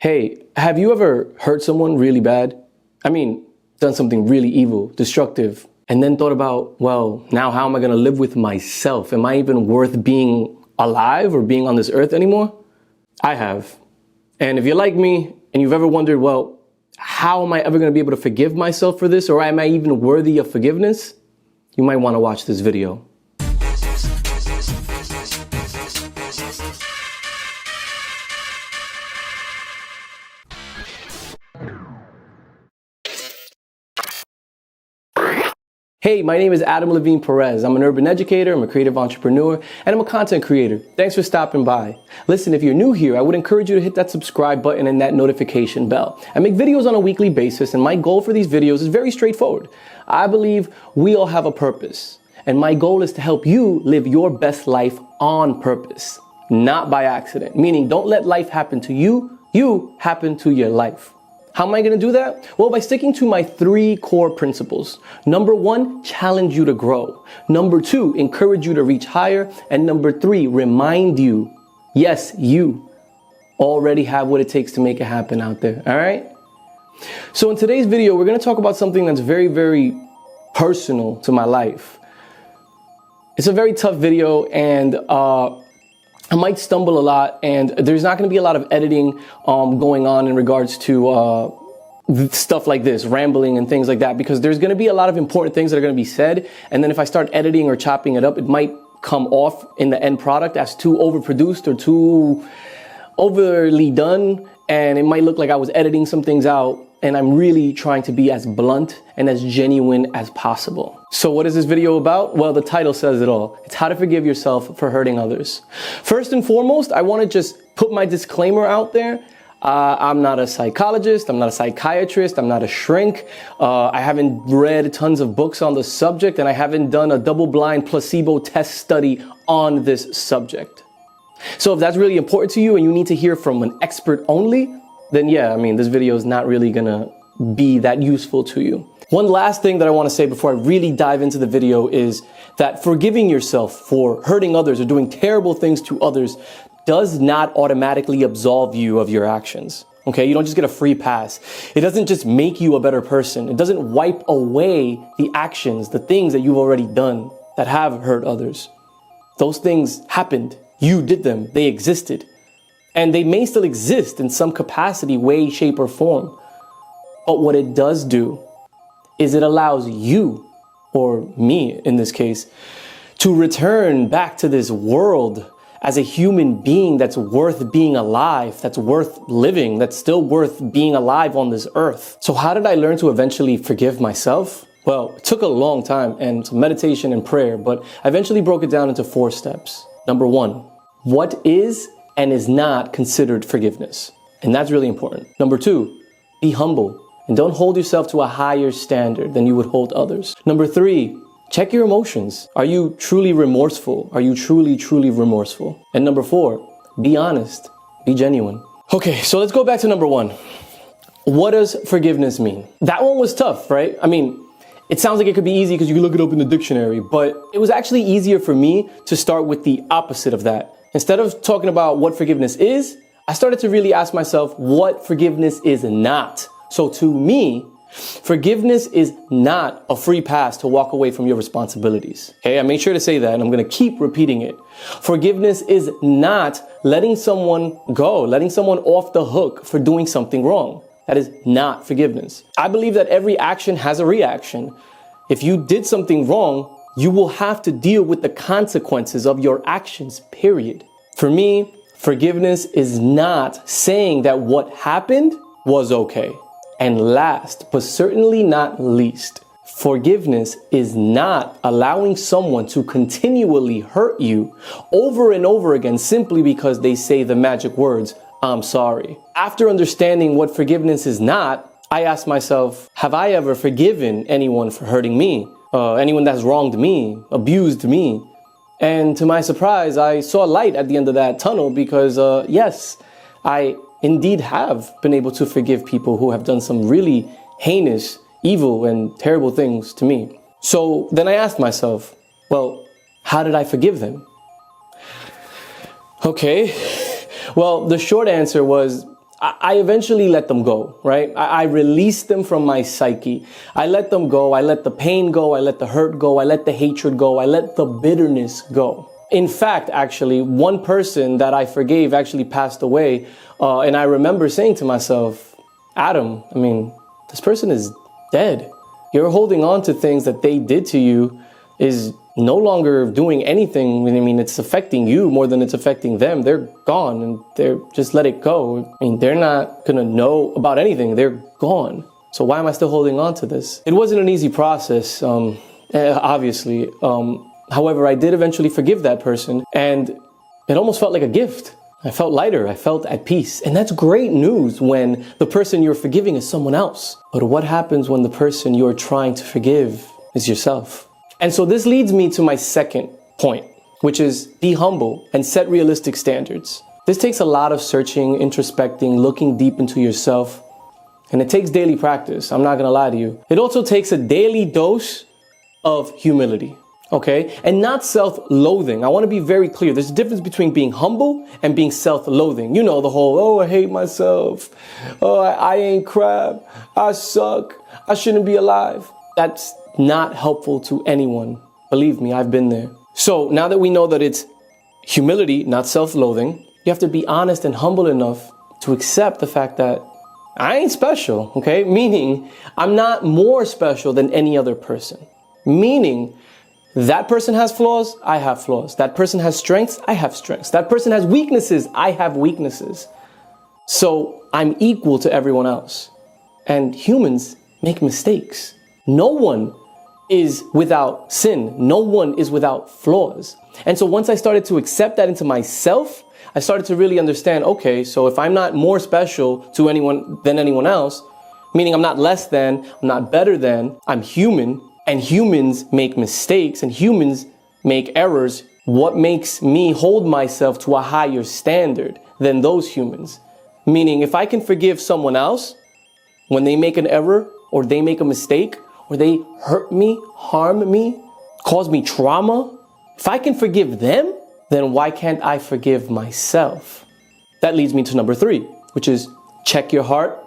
Hey, have you ever hurt someone really bad? I mean, done something really evil, destructive, and then thought about, well, now how am I going to live with myself? Am I even worth being alive or being on this earth anymore? I have. And if you're like me and you've ever wondered, well, how am I ever going to be able to forgive myself for this, or am I even worthy of forgiveness? You might want to watch this video. Hey, my name is Adam Levine Perez. I'm an urban educator, I'm a creative entrepreneur, and I'm a content creator. Thanks for stopping by. Listen, if you're new here, I would encourage you to hit that subscribe button and that notification bell. I make videos on a weekly basis, and my goal for these videos is very straightforward. I believe we all have a purpose, and my goal is to help you live your best life on purpose, not by accident. Meaning, don't let life happen to you, you happen to your life. How am I going to do that? Well, by sticking to my 3 core principles. Number 1, challenge you to grow. Number 2, encourage you to reach higher. And number 3, remind you, yes, you already have what it takes to make it happen out there. All right? So in today's video, we're going to talk about something that's very, very personal to my life. It's a very tough video, and I might stumble a lot, and there's not going to be a lot of editing going on in regards to stuff like this, rambling and things like that, because there's going to be a lot of important things that are going to be said, and then if I start editing or chopping it up, it might come off in the end product as too overproduced or too overly done, and it might look like I was editing some things out, and I'm really trying to be as blunt and as genuine as possible. So what is this video about? Well, the title says it all. It's how to forgive yourself for hurting others. First and foremost, I want to just put my disclaimer out there. I'm not a psychologist. I'm not a psychiatrist. I'm not a shrink. I haven't read tons of books on the subject, and I haven't done a double-blind placebo test study on this subject. So if that's really important to you and you need to hear from an expert only, then yeah, I mean, this video is not really gonna be that useful to you. One last thing that I want to say before I really dive into the video is that forgiving yourself for hurting others or doing terrible things to others does not automatically absolve you of your actions. Okay, you don't just get a free pass. It doesn't just make you a better person. It doesn't wipe away the actions, the things that you've already done that have hurt others. Those things happened. You did them. They existed. And they may still exist in some capacity, way, shape, or form. But what it does do is it allows you, or me in this case, to return back to this world as a human being that's worth being alive, that's worth living, that's still worth being alive on this earth. So how did I learn to eventually forgive myself? Well, it took a long time and some meditation and prayer, but I eventually broke it down into 4 steps. Number 1, what is and is not considered forgiveness? And that's really important. Number 2, be humble and don't hold yourself to a higher standard than you would hold others. Number 3, check your emotions. Are you truly remorseful? Are you truly remorseful? And number 4, be honest, be genuine. Okay, so let's go back to number 1. What does forgiveness mean? That one was tough, right? I mean, it sounds like it could be easy because you can look it up in the dictionary, but it was actually easier for me to start with the opposite of that. Instead of talking about what forgiveness is, I started to really ask myself what forgiveness is not. So to me, forgiveness is not a free pass to walk away from your responsibilities. Okay, I made sure to say that, and I'm going to keep repeating it. Forgiveness is not letting someone go, letting someone off the hook for doing something wrong. That is not forgiveness. I believe that every action has a reaction. If you did something wrong, you will have to deal with the consequences of your actions, period. For me, forgiveness is not saying that what happened was okay. And last, but certainly not least, forgiveness is not allowing someone to continually hurt you over and over again simply because they say the magic words, "I'm sorry." After understanding what forgiveness is not, I asked myself, have I ever forgiven anyone for hurting me? Anyone that's wronged me, abused me? And to my surprise, I saw light at the end of that tunnel because, yes, I indeed have been able to forgive people who have done some really heinous, evil, and terrible things to me. So then I asked myself, well, how did I forgive them? Okay, well, the short answer was I eventually let them go, right? I release them from my psyche. I let them go. I let the pain go. I let the hurt go. I let the hatred go. I let the bitterness go. In fact, actually, one person that I forgave actually passed away. And I remember saying to myself, Adam, I mean, this person is dead. You're holding on to things that they did to you is no longer doing anything. I mean, it's affecting you more than it's affecting them. They're gone and just let it go. I mean, they're not gonna know about anything. They're gone. So why am I still holding on to this? It wasn't an easy process, obviously. However, I did eventually forgive that person, and it almost felt like a gift. I felt lighter. I felt at peace. And that's great news when the person you're forgiving is someone else. But what happens when the person you're trying to forgive is yourself? And so this leads me to my second point, which is be humble and set realistic standards. This takes a lot of searching, introspecting, looking deep into yourself. And it takes daily practice. I'm not going to lie to you. It also takes a daily dose of humility. Okay? And not self-loathing. I want to be very clear. There's a difference between being humble and being self-loathing. You know, the whole, oh, I hate myself. Oh, I ain't crap. I suck. I shouldn't be alive. That's not helpful to anyone. Believe me, I've been there. So now that we know that it's humility, not self-loathing, you have to be honest and humble enough to accept the fact that I ain't special, okay? Meaning, I'm not more special than any other person. Meaning, that person has flaws, I have flaws. That person has strengths, I have strengths. That person has weaknesses, I have weaknesses. So I'm equal to everyone else. And humans make mistakes. No one is without sin. No one is without flaws. And so once I started to accept that into myself, I started to really understand, okay, so if I'm not more special to anyone than anyone else, meaning I'm not less than, I'm not better than, I'm human. And humans make mistakes and humans make errors. What makes me hold myself to a higher standard than those humans? Meaning, if I can forgive someone else when they make an error or they make a mistake or they hurt me, harm me, cause me trauma, if I can forgive them, then why can't I forgive myself? That leads me to number 3, which is check your heart,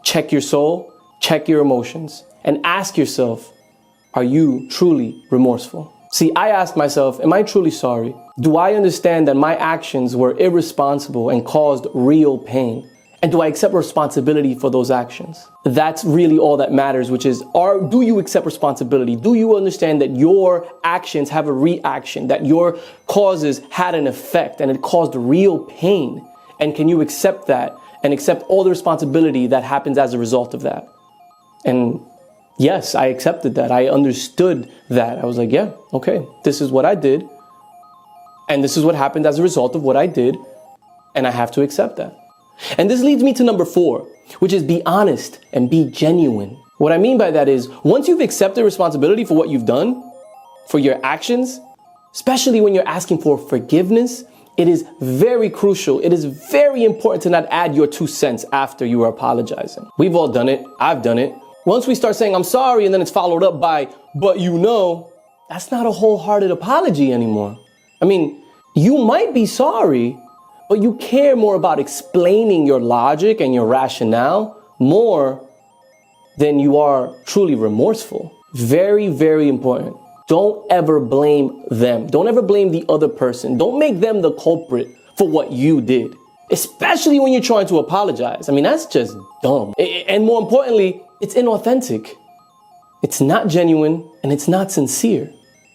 check your soul, check your emotions, and ask yourself, are you truly remorseful? See, I asked myself, am I truly sorry? Do I understand that my actions were irresponsible and caused real pain? And do I accept responsibility for those actions? That's really all that matters, which is, do you accept responsibility? Do you understand that your actions have a reaction, that your causes had an effect and it caused real pain? And can you accept that and accept all the responsibility that happens as a result of that? And yes, I accepted that. I understood that. I was like, yeah, okay, this is what I did. And this is what happened as a result of what I did. And I have to accept that. And this leads me to number 4, which is be honest and be genuine. What I mean by that is, once you've accepted responsibility for what you've done, for your actions, especially when you're asking for forgiveness, it is very crucial. It is very important to not add your 2 cents after you are apologizing. We've all done it. I've done it. Once we start saying, I'm sorry, and then it's followed up by, but you know, that's not a wholehearted apology anymore. I mean, you might be sorry, but you care more about explaining your logic and your rationale more than you are truly remorseful. Very, very important. Don't ever blame them. Don't ever blame the other person. Don't make them the culprit for what you did, especially when you're trying to apologize. I mean, that's just dumb. And more importantly, it's inauthentic. It's not genuine and it's not sincere.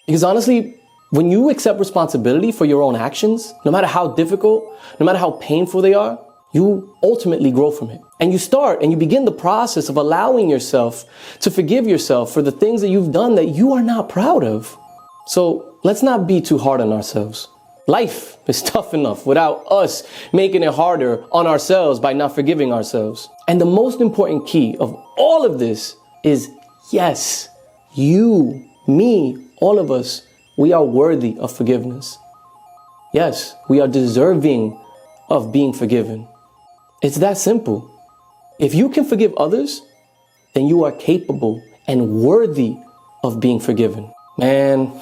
Because honestly, when you accept responsibility for your own actions, no matter how difficult, no matter how painful they are, you ultimately grow from it. And you start and you begin the process of allowing yourself to forgive yourself for the things that you've done that you are not proud of. So let's not be too hard on ourselves. Life is tough enough without us making it harder on ourselves by not forgiving ourselves. And the most important key of all of this is, yes, you, me, all of us, we are worthy of forgiveness. Yes, we are deserving of being forgiven. It's that simple. If you can forgive others, then you are capable and worthy of being forgiven. Man,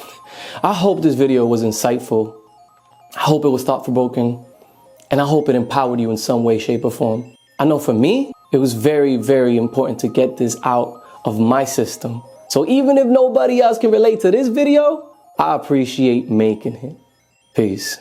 I hope this video was insightful. I hope it was thought-provoking. And I hope it empowered you in some way, shape, or form. I know for me, it was very, very important to get this out of my system. So even if nobody else can relate to this video, I appreciate making it. Peace.